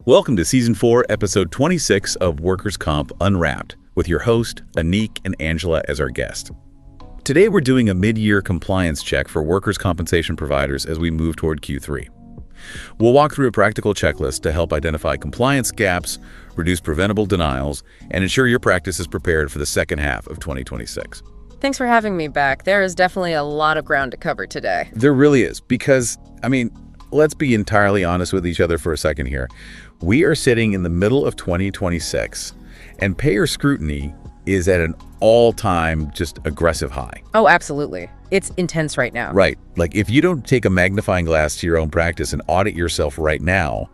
Welcome to Season 4, Episode 26 of Workers Comp Unwrapped, with your host, Aneeq and Angela as our guest. Today we're doing a mid-year compliance check for workers' compensation providers as we move toward Q3. We'll walk through a practical checklist to help identify compliance gaps, reduce preventable denials, and ensure your practice is prepared for the second half of 2026. Thanks for having me back. There is definitely a lot of ground to cover today. There really is, because, let's be entirely honest with each other for a second here. We are sitting in the middle of 2026, and payer scrutiny is at an all-time just aggressive high. Oh, absolutely. It's intense right now. Right. Like, if you don't take a magnifying glass to your own practice and audit yourself right now,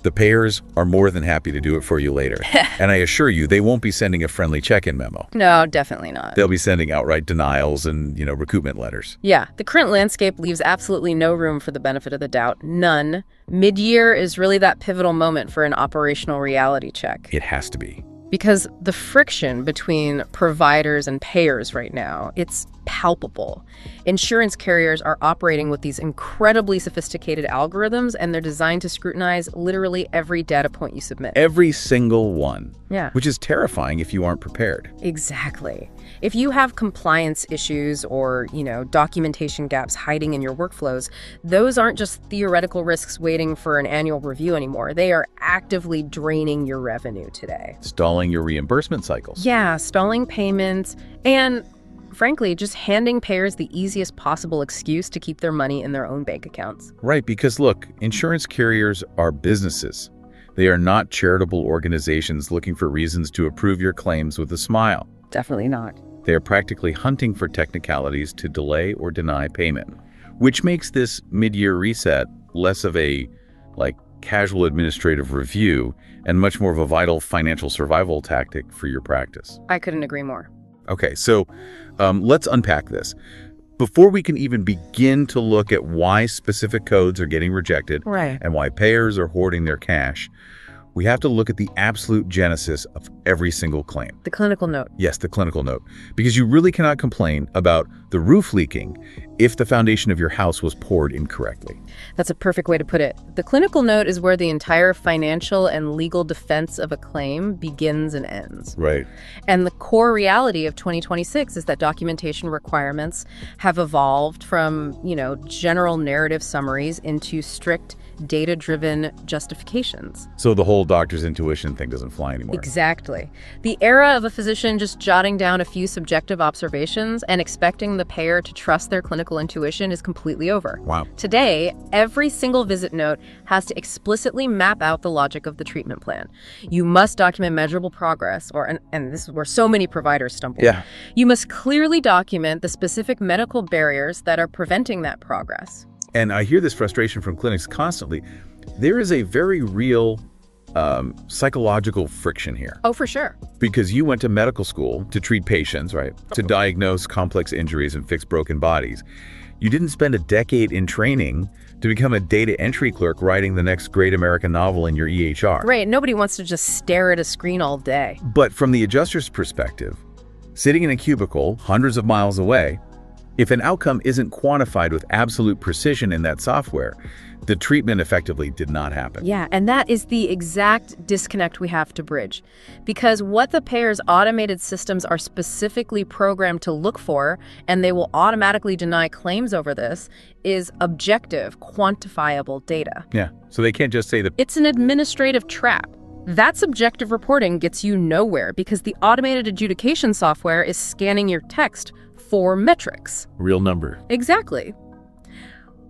the payers are more than happy to do it for you later. And I assure you, they won't be sending a friendly check-in memo. No, definitely not. They'll be sending outright denials and, recoupment letters. Yeah, the current landscape leaves absolutely no room for the benefit of the doubt. None. Mid-year is really that pivotal moment for an operational reality check. It has to be. Because the friction between providers and payers right now, it's palpable. Insurance carriers are operating with these incredibly sophisticated algorithms, and they're designed to scrutinize literally every data point you submit. Every single one. Yeah. Which is terrifying if you aren't prepared. Exactly. If you have compliance issues or, documentation gaps hiding in your workflows, those aren't just theoretical risks waiting for an annual review anymore. They are actively draining your revenue today. Stalling your reimbursement cycles. Yeah, stalling payments, and frankly, just handing payers the easiest possible excuse to keep their money in their own bank accounts. Right, because look, insurance carriers are businesses. They are not charitable organizations looking for reasons to approve your claims with a smile. Definitely not. They are practically hunting for technicalities to delay or deny payment, which makes this mid-year reset less of a, casual administrative review and much more of a vital financial survival tactic for your practice. I couldn't agree more. Okay, so let's unpack this. Before we can even begin to look at why specific codes are getting rejected Right. and why payers are hoarding their cash, we have to look at the absolute genesis of every single claim. The clinical note. Yes, the clinical note. Because you really cannot complain about the roof leaking if the foundation of your house was poured incorrectly. That's a perfect way to put it. The clinical note is where the entire financial and legal defense of a claim begins and ends. Right. And the core reality of 2026 is that documentation requirements have evolved from, general narrative summaries into strict data-driven justifications. So the whole doctor's intuition thing doesn't fly anymore. Exactly. The era of a physician just jotting down a few subjective observations and expecting the payer to trust their clinical intuition is completely over. Wow. Today, every single visit note has to explicitly map out the logic of the treatment plan. You must document measurable progress, and this is where so many providers stumble. Yeah. You must clearly document the specific medical barriers that are preventing that progress. And I hear this frustration from clinics constantly. There is a very real psychological friction here. Oh, for sure. Because you went to medical school to treat patients, right? To diagnose complex injuries and fix broken bodies. You didn't spend a decade in training to become a data entry clerk writing the next great American novel in your EHR. Right. Nobody wants to just stare at a screen all day. But from the adjuster's perspective, sitting in a cubicle hundreds of miles away, if an outcome isn't quantified with absolute precision in that software, the treatment effectively did not happen. Yeah, and that is the exact disconnect we have to bridge. Because what the payer's automated systems are specifically programmed to look for, and they will automatically deny claims over this, is objective, quantifiable data. Yeah, so they can't just say that. It's an administrative trap. That subjective reporting gets you nowhere because the automated adjudication software is scanning your text for metrics. Real number. Exactly.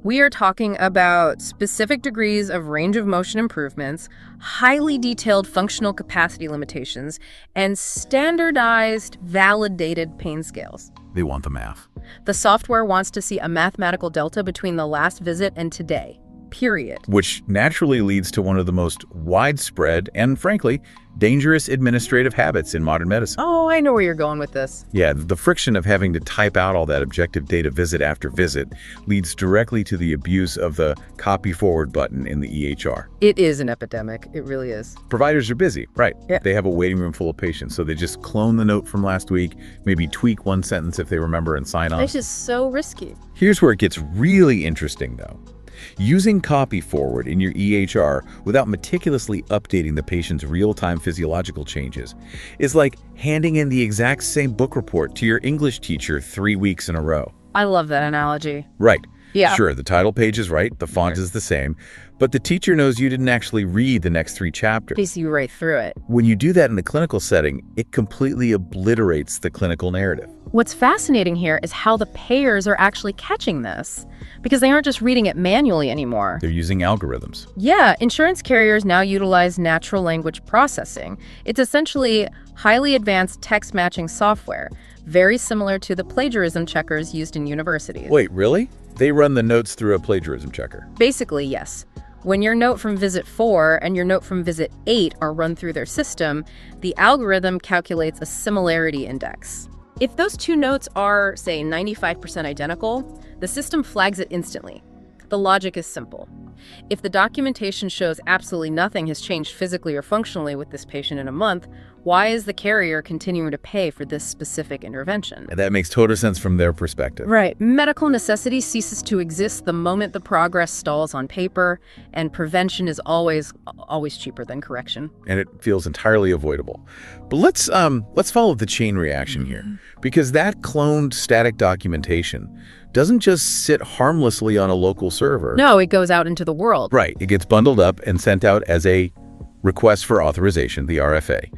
We are talking about specific degrees of range of motion improvements, highly detailed functional capacity limitations, and standardized, validated pain scales. They want the math. The software wants to see a mathematical delta between the last visit and today. Period. Which naturally leads to one of the most widespread and, frankly, dangerous administrative habits in modern medicine. Oh, I know where you're going with this. Yeah, the friction of having to type out all that objective data visit after visit leads directly to the abuse of the copy forward button in the EHR. It is an epidemic. It really is. Providers are busy, right? Yeah. They have a waiting room full of patients, so they just clone the note from last week, maybe tweak one sentence if they remember and sign on. It's just so risky. Here's where it gets really interesting, though. Using copy forward in your EHR without meticulously updating the patient's real-time physiological changes is like handing in the exact same book report to your English teacher 3 weeks in a row. I love that analogy. Right. Yeah. Sure, the title page is right, the font is the same, but the teacher knows you didn't actually read the next 3 chapters. They see you right through it. When you do that in a clinical setting, it completely obliterates the clinical narrative. What's fascinating here is how the payers are actually catching this, because they aren't just reading it manually anymore. They're using algorithms. Yeah, insurance carriers now utilize natural language processing. It's essentially highly advanced text matching software, very similar to the plagiarism checkers used in universities. Wait, really? They run the notes through a plagiarism checker? Basically, yes. When your note from visit 4 and your note from visit 8 are run through their system, the algorithm calculates a similarity index. If those 2 notes are, say, 95% identical, the system flags it instantly. The logic is simple. If the documentation shows absolutely nothing has changed physically or functionally with this patient in a month, why is the carrier continuing to pay for this specific intervention? That makes total sense from their perspective. Right. Medical necessity ceases to exist the moment the progress stalls on paper, and prevention is always cheaper than correction. And it feels entirely avoidable. But let's follow the chain reaction here, because that cloned static documentation doesn't just sit harmlessly on a local server. No, it goes out into the world. Right. It gets bundled up and sent out as a request for authorization, the RFA.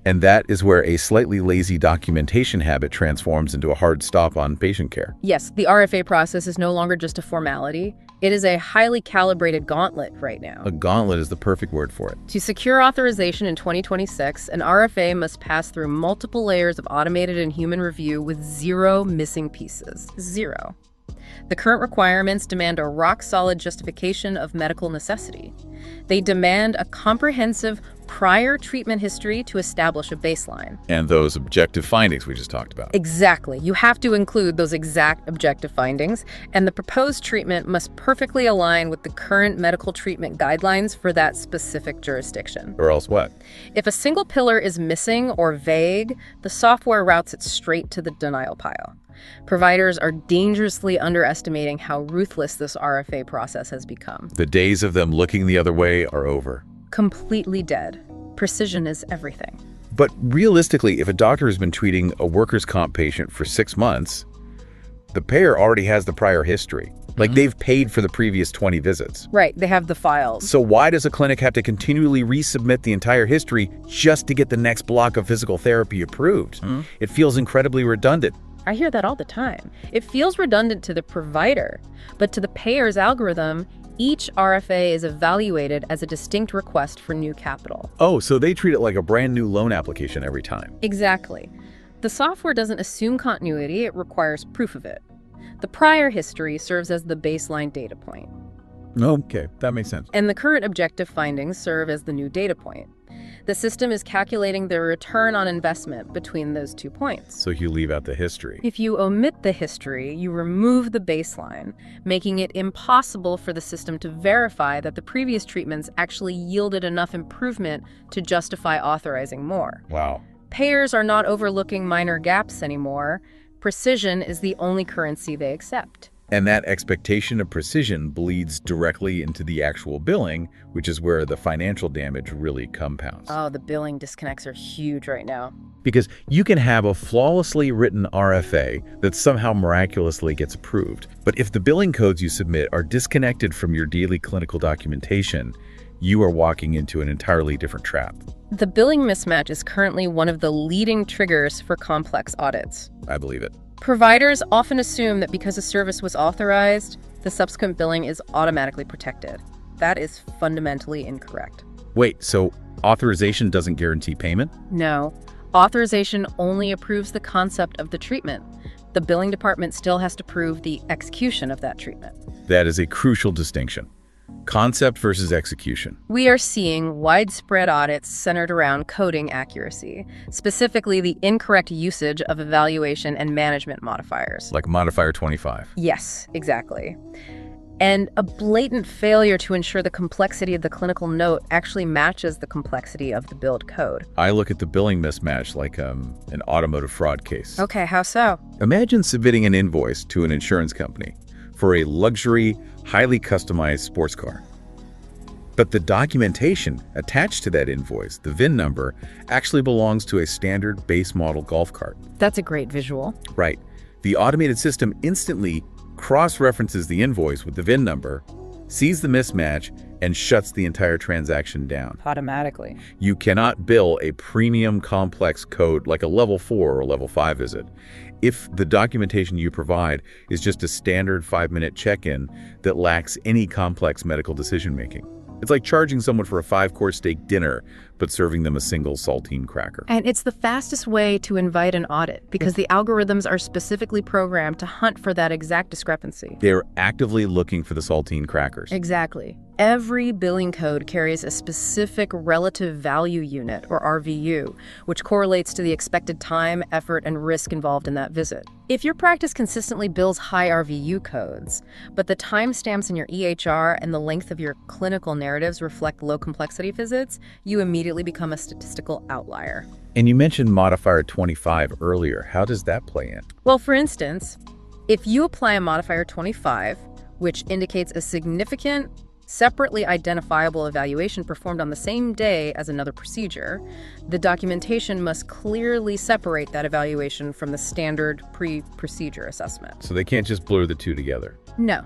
And that is where a slightly lazy documentation habit transforms into a hard stop on patient care. Yes, the RFA process is no longer just a formality. It is a highly calibrated gauntlet right now. A gauntlet is the perfect word for it. To secure authorization in 2026, an RFA must pass through multiple layers of automated and human review with 0 missing pieces. 0. The current requirements demand a rock-solid justification of medical necessity. They demand a comprehensive prior treatment history to establish a baseline. And those objective findings we just talked about. Exactly. You have to include those exact objective findings, and the proposed treatment must perfectly align with the current medical treatment guidelines for that specific jurisdiction. Or else what? If a single pillar is missing or vague, the software routes it straight to the denial pile. Providers are dangerously underestimating how ruthless this RFA process has become. The days of them looking the other way are over. Completely dead. Precision is everything. But realistically, if a doctor has been treating a workers' comp patient for 6 months, the payer already has the prior history. Like they've paid for the previous 20 visits. Right, they have the files. So why does a clinic have to continually resubmit the entire history just to get the next block of physical therapy approved? It feels incredibly redundant. I hear that all the time. It feels redundant to the provider, but to the payer's algorithm, each RFA is evaluated as a distinct request for new capital. Oh, so they treat it like a brand new loan application every time. Exactly. The software doesn't assume continuity, it requires proof of it. The prior history serves as the baseline data point. Okay, that makes sense. And the current objective findings serve as the new data point. The system is calculating the return on investment between those 2 points. So you leave out the history. If you omit the history, you remove the baseline, making it impossible for the system to verify that the previous treatments actually yielded enough improvement to justify authorizing more. Wow. Payers are not overlooking minor gaps anymore. Precision is the only currency they accept. And that expectation of precision bleeds directly into the actual billing, which is where the financial damage really compounds. Oh, the billing disconnects are huge right now. Because you can have a flawlessly written RFA that somehow miraculously gets approved. But if the billing codes you submit are disconnected from your daily clinical documentation, you are walking into an entirely different trap. The billing mismatch is currently one of the leading triggers for complex audits. I believe it. Providers often assume that because a service was authorized, the subsequent billing is automatically protected. That is fundamentally incorrect. Wait, so authorization doesn't guarantee payment? No. Authorization only approves the concept of the treatment. The billing department still has to prove the execution of that treatment. That is a crucial distinction. Concept versus execution. We are seeing widespread audits centered around coding accuracy, specifically the incorrect usage of evaluation and management modifiers. Like modifier 25. Yes, exactly. And a blatant failure to ensure the complexity of the clinical note actually matches the complexity of the billed code. I look at the billing mismatch like an automotive fraud case. Okay, how so? Imagine submitting an invoice to an insurance company for a luxury, highly customized sports car. But the documentation attached to that invoice, the VIN number, actually belongs to a standard base model golf cart. That's a great visual. Right. The automated system instantly cross-references the invoice with the VIN number, sees the mismatch, and shuts the entire transaction down. Automatically. You cannot bill a premium complex code like a level 4 or level 5 visit if the documentation you provide is just a standard 5-minute check-in that lacks any complex medical decision-making. It's like charging someone for a 5-course steak dinner, but serving them a single saltine cracker. And it's the fastest way to invite an audit because the algorithms are specifically programmed to hunt for that exact discrepancy. They're actively looking for the saltine crackers. Exactly. Every billing code carries a specific relative value unit, or RVU, which correlates to the expected time, effort, and risk involved in that visit. If your practice consistently bills high RVU codes, but the timestamps in your EHR and the length of your clinical narratives reflect low-complexity visits, you immediately become a statistical outlier. And you mentioned modifier 25 earlier. How does that play in? Well, for instance, if you apply a modifier 25, which indicates a significant, separately identifiable evaluation performed on the same day as another procedure, the documentation must clearly separate that evaluation from the standard pre-procedure assessment. So they can't just blur the two together. No.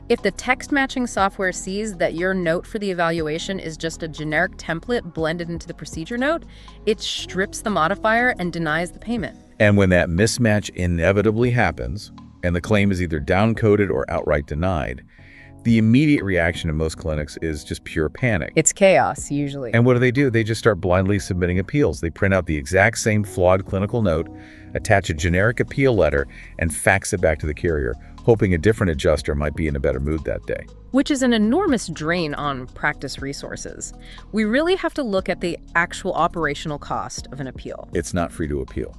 If the text matching software sees that your note for the evaluation is just a generic template blended into the procedure note, it strips the modifier and denies the payment. And when that mismatch inevitably happens, and the claim is either downcoded or outright denied, the immediate reaction in most clinics is just pure panic. It's chaos, usually. And what do? They just start blindly submitting appeals. They print out the exact same flawed clinical note, attach a generic appeal letter, and fax it back to the carrier, hoping a different adjuster might be in a better mood that day. Which is an enormous drain on practice resources. We really have to look at the actual operational cost of an appeal. It's not free to appeal.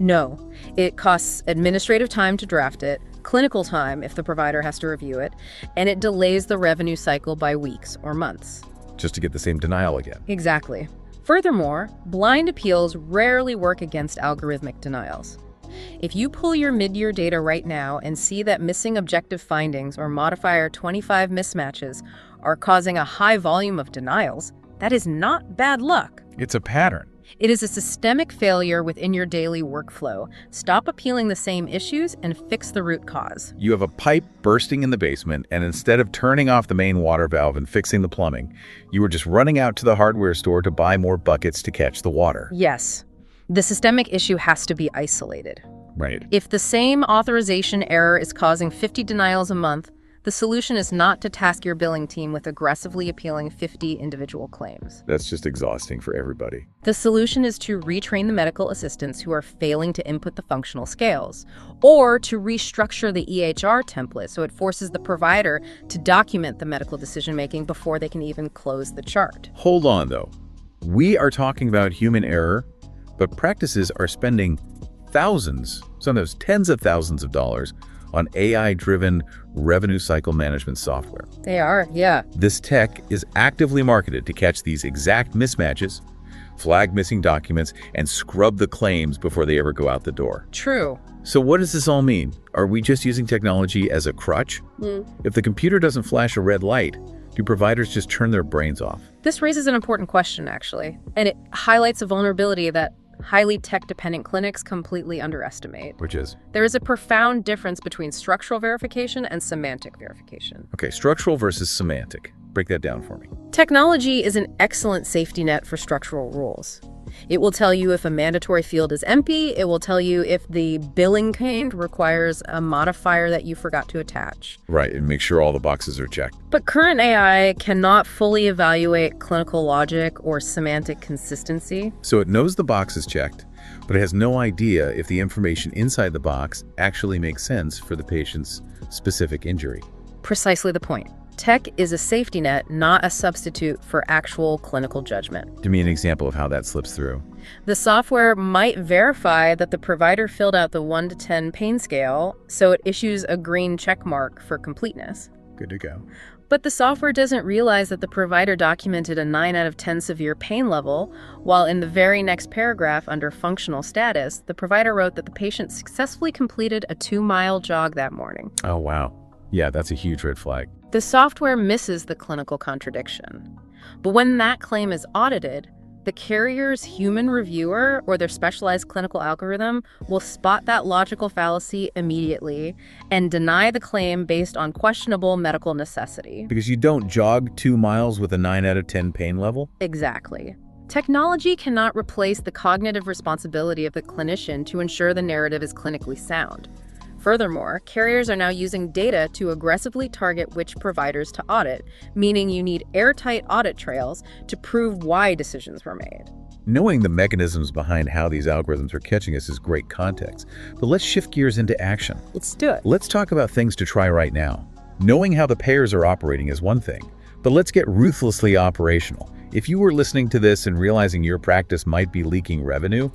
No, it costs administrative time to draft it, clinical time if the provider has to review it, and it delays the revenue cycle by weeks or months. Just to get the same denial again. Exactly. Furthermore, blind appeals rarely work against algorithmic denials. If you pull your mid-year data right now and see that missing objective findings or modifier 25 mismatches are causing a high volume of denials, that is not bad luck. It's a pattern. It is a systemic failure within your daily workflow. Stop appealing the same issues and fix the root cause. You have a pipe bursting in the basement, and instead of turning off the main water valve and fixing the plumbing, you were just running out to the hardware store to buy more buckets to catch the water. Yes. The systemic issue has to be isolated. Right. If the same authorization error is causing 50 denials a month, the solution is not to task your billing team with aggressively appealing 50 individual claims. That's just exhausting for everybody. The solution is to retrain the medical assistants who are failing to input the functional scales, or to restructure the EHR template so it forces the provider to document the medical decision-making before they can even close the chart. Hold on, though. We are talking about human error, but practices are spending thousands, sometimes tens of thousands of dollars on AI-driven revenue cycle management software. They are, yeah. This tech is actively marketed to catch these exact mismatches, flag missing documents, and scrub the claims before they ever go out the door. True. So what does this all mean? Are we just using technology as a crutch? If the computer doesn't flash a red light, do providers just turn their brains off? This raises an important question, actually, and it highlights a vulnerability that highly tech-dependent clinics completely underestimate. Which is? There is a profound difference between structural verification and semantic verification. Okay, structural versus semantic. Break that down for me. Technology is an excellent safety net for structural rules. It will tell you if a mandatory field is empty. It will tell you if the billing code requires a modifier that you forgot to attach. Right, and make sure all the boxes are checked. But current AI cannot fully evaluate clinical logic or semantic consistency. So it knows the box is checked, but it has no idea if the information inside the box actually makes sense for the patient's specific injury. Precisely the point. Tech is a safety net, not a substitute for actual clinical judgment. Give me an example of how that slips through. The software might verify that the provider filled out the 1 to 10 pain scale, so it issues a green check mark for completeness. Good to go. But the software doesn't realize that the provider documented a 9 out of 10 severe pain level, while in the very next paragraph under functional status, the provider wrote that the patient successfully completed a 2-mile jog that morning. Oh, wow. Yeah, that's a huge red flag. The software misses the clinical contradiction. But when that claim is audited, the carrier's human reviewer or their specialized clinical algorithm will spot that logical fallacy immediately and deny the claim based on questionable medical necessity. Because you don't jog 2 miles with a 9 out of 10 pain level? Exactly. Technology cannot replace the cognitive responsibility of the clinician to ensure the narrative is clinically sound. Furthermore, carriers are now using data to aggressively target which providers to audit, meaning you need airtight audit trails to prove why decisions were made. Knowing the mechanisms behind how these algorithms are catching us is great context, but let's shift gears into action. Let's do it. Let's talk about things to try right now. Knowing how the payers are operating is one thing, but let's get ruthlessly operational. If you were listening to this and realizing your practice might be leaking revenue,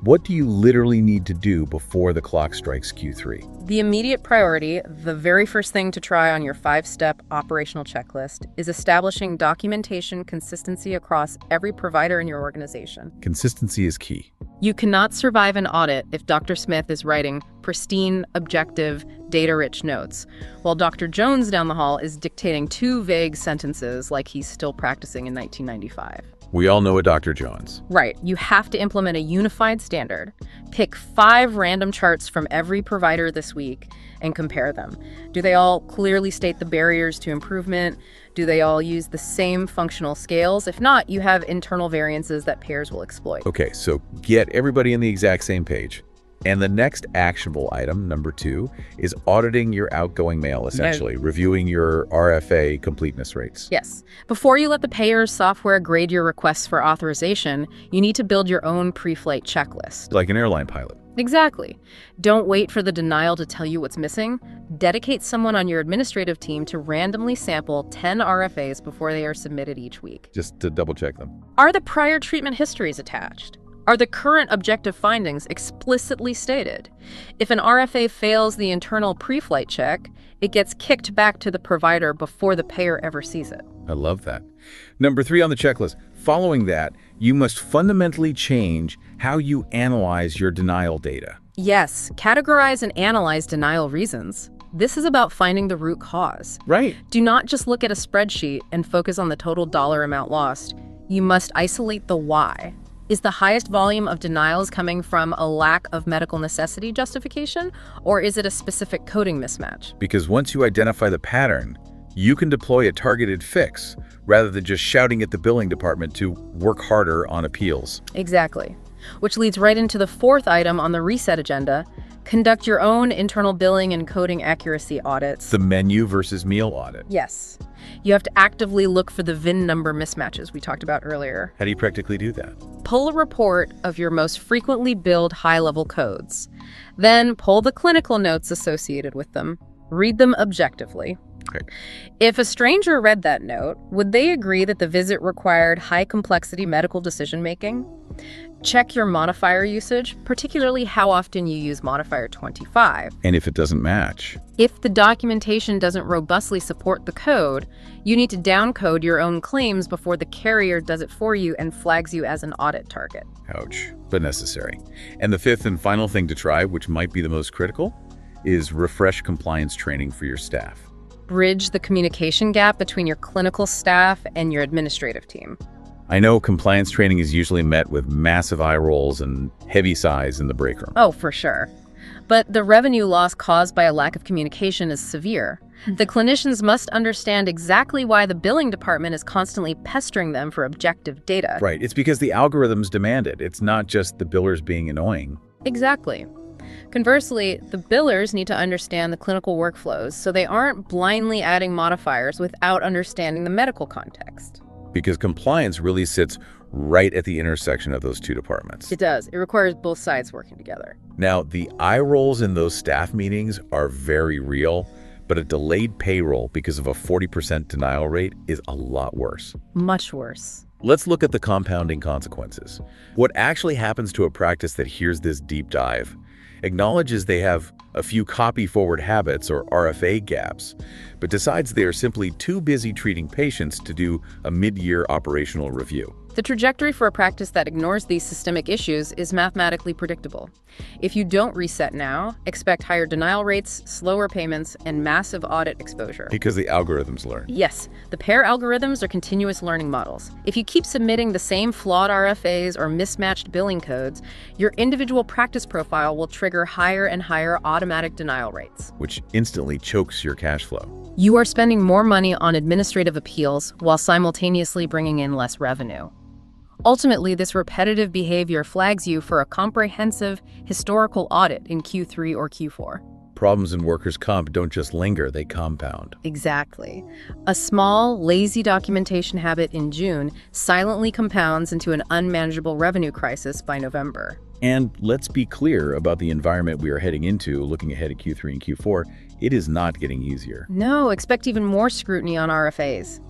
what do you literally need to do before the clock strikes Q3? The immediate priority, the very first thing to try on your 5-step operational checklist, is establishing documentation consistency across every provider in your organization. Consistency is key. You cannot survive an audit if Dr. Smith is writing pristine, objective, data-rich notes, while Dr. Jones down the hall is dictating 2 vague sentences like he's still practicing in 1995. We all know a Dr. Jones. Right. You have to implement a unified standard. Pick 5 random charts from every provider this week and compare them. Do they all clearly state the barriers to improvement? Do they all use the same functional scales? If not, you have internal variances that payers will exploit. Okay, so get everybody on the exact same page. And the next actionable item, number 2, is auditing your outgoing mail, essentially, reviewing your RFA completeness rates. Yes. Before you let the payer's software grade your requests for authorization, you need to build your own pre-flight checklist. Like an airline pilot. Exactly. Don't wait for the denial to tell you what's missing. Dedicate someone on your administrative team to randomly sample 10 RFAs before they are submitted each week. Just to double check them. Are the prior treatment histories attached? Are the current objective findings explicitly stated? If an RFA fails the internal pre-flight check, it gets kicked back to the provider before the payer ever sees it. I love that. Number 3 on the checklist. Following that, you must fundamentally change how you analyze your denial data. Yes, categorize and analyze denial reasons. This is about finding the root cause. Right. Do not just look at a spreadsheet and focus on the total dollar amount lost. You must isolate the why. Is the highest volume of denials coming from a lack of medical necessity justification, or is it a specific coding mismatch? Because once you identify the pattern, you can deploy a targeted fix rather than just shouting at the billing department to work harder on appeals. Exactly. Which leads right into the 4th item on the reset agenda. Conduct your own internal billing and coding accuracy audits. The menu versus meal audit. Yes. You have to actively look for the VIN number mismatches we talked about earlier. How do you practically do that? Pull a report of your most frequently billed high-level codes. Then pull the clinical notes associated with them. Read them objectively. Okay. If a stranger read that note, would they agree that the visit required high-complexity medical decision-making? Check your modifier usage, particularly how often you use modifier 25. And if it doesn't match? If the documentation doesn't robustly support the code, you need to downcode your own claims before the carrier does it for you and flags you as an audit target. Ouch, but necessary. And the 5th and final thing to try, which might be the most critical, is refresh compliance training for your staff. Bridge the communication gap between your clinical staff and your administrative team. I know compliance training is usually met with massive eye rolls and heavy sighs in the break room. Oh, for sure. But the revenue loss caused by a lack of communication is severe. The clinicians must understand exactly why the billing department is constantly pestering them for objective data. Right. It's because the algorithms demand it. It's not just the billers being annoying. Exactly. Conversely, the billers need to understand the clinical workflows so they aren't blindly adding modifiers without understanding the medical context. Because compliance really sits right at the intersection of those 2 departments. It does. It requires both sides working together. Now, the eye rolls in those staff meetings are very real, but a delayed payroll because of a 40% denial rate is a lot worse. Much worse. Let's look at the compounding consequences. What actually happens to a practice that hears this deep dive? Acknowledges they have a few copy-forward habits or RFA gaps, but decides they are simply too busy treating patients to do a mid-year operational review. The trajectory for a practice that ignores these systemic issues is mathematically predictable. If you don't reset now, expect higher denial rates, slower payments, and massive audit exposure. Because the algorithms learn. Yes, the payer algorithms are continuous learning models. If you keep submitting the same flawed RFAs or mismatched billing codes, your individual practice profile will trigger higher and higher automatic denial rates, which instantly chokes your cash flow. You are spending more money on administrative appeals while simultaneously bringing in less revenue. Ultimately, this repetitive behavior flags you for a comprehensive historical audit in Q3 or Q4. Problems in workers' comp don't just linger, they compound. Exactly. A small, lazy documentation habit in June silently compounds into an unmanageable revenue crisis by November. And let's be clear about the environment we are heading into, looking ahead at Q3 and Q4. It is not getting easier. No, expect even more scrutiny on RFAs.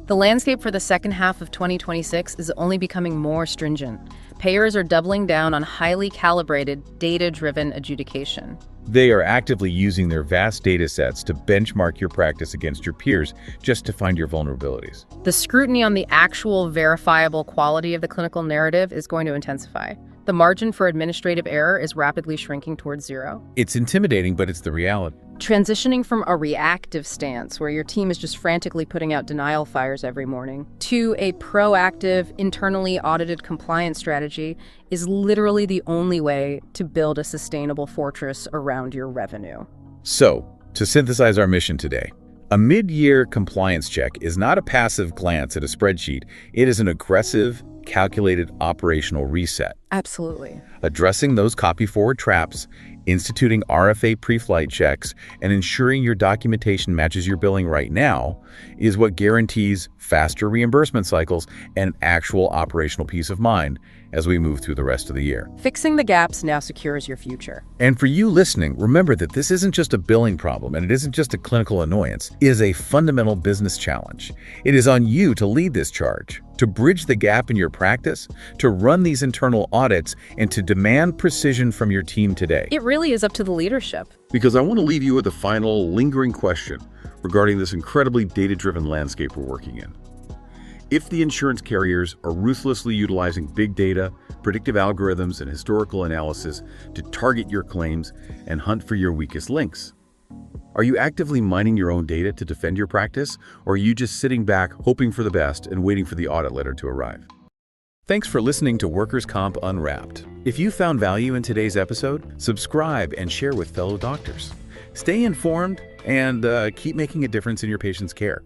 The landscape for the second half of 2026 is only becoming more stringent. Payers are doubling down on highly calibrated, data-driven adjudication. They are actively using their vast data sets to benchmark your practice against your peers just to find your vulnerabilities. The scrutiny on the actual verifiable quality of the clinical narrative is going to intensify. The margin for administrative error is rapidly shrinking towards zero. It's intimidating, but it's the reality. Transitioning from a reactive stance, where your team is just frantically putting out denial fires every morning, to a proactive, internally audited compliance strategy is literally the only way to build a sustainable fortress around your revenue. So, to synthesize our mission today, a mid-year compliance check is not a passive glance at a spreadsheet. It is an aggressive, calculated operational reset. Absolutely. Addressing those copy-forward traps, instituting RFA pre-flight checks, and ensuring your documentation matches your billing right now is what guarantees faster reimbursement cycles and actual operational peace of mind as we move through the rest of the year. Fixing the gaps now secures your future. And for you listening, remember that this isn't just a billing problem and it isn't just a clinical annoyance. It is a fundamental business challenge. It is on you to lead this charge, to bridge the gap in your practice, to run these internal audits, and to demand precision from your team today. It really is up to the leadership. Because I want to leave you with a final lingering question regarding this incredibly data-driven landscape we're working in. If the insurance carriers are ruthlessly utilizing big data, predictive algorithms, and historical analysis to target your claims and hunt for your weakest links, are you actively mining your own data to defend your practice, or are you just sitting back, hoping for the best and waiting for the audit letter to arrive? Thanks for listening to Workers Comp Unwrapped. If you found value in today's episode, subscribe and share with fellow doctors. Stay informed and keep making a difference in your patients' care.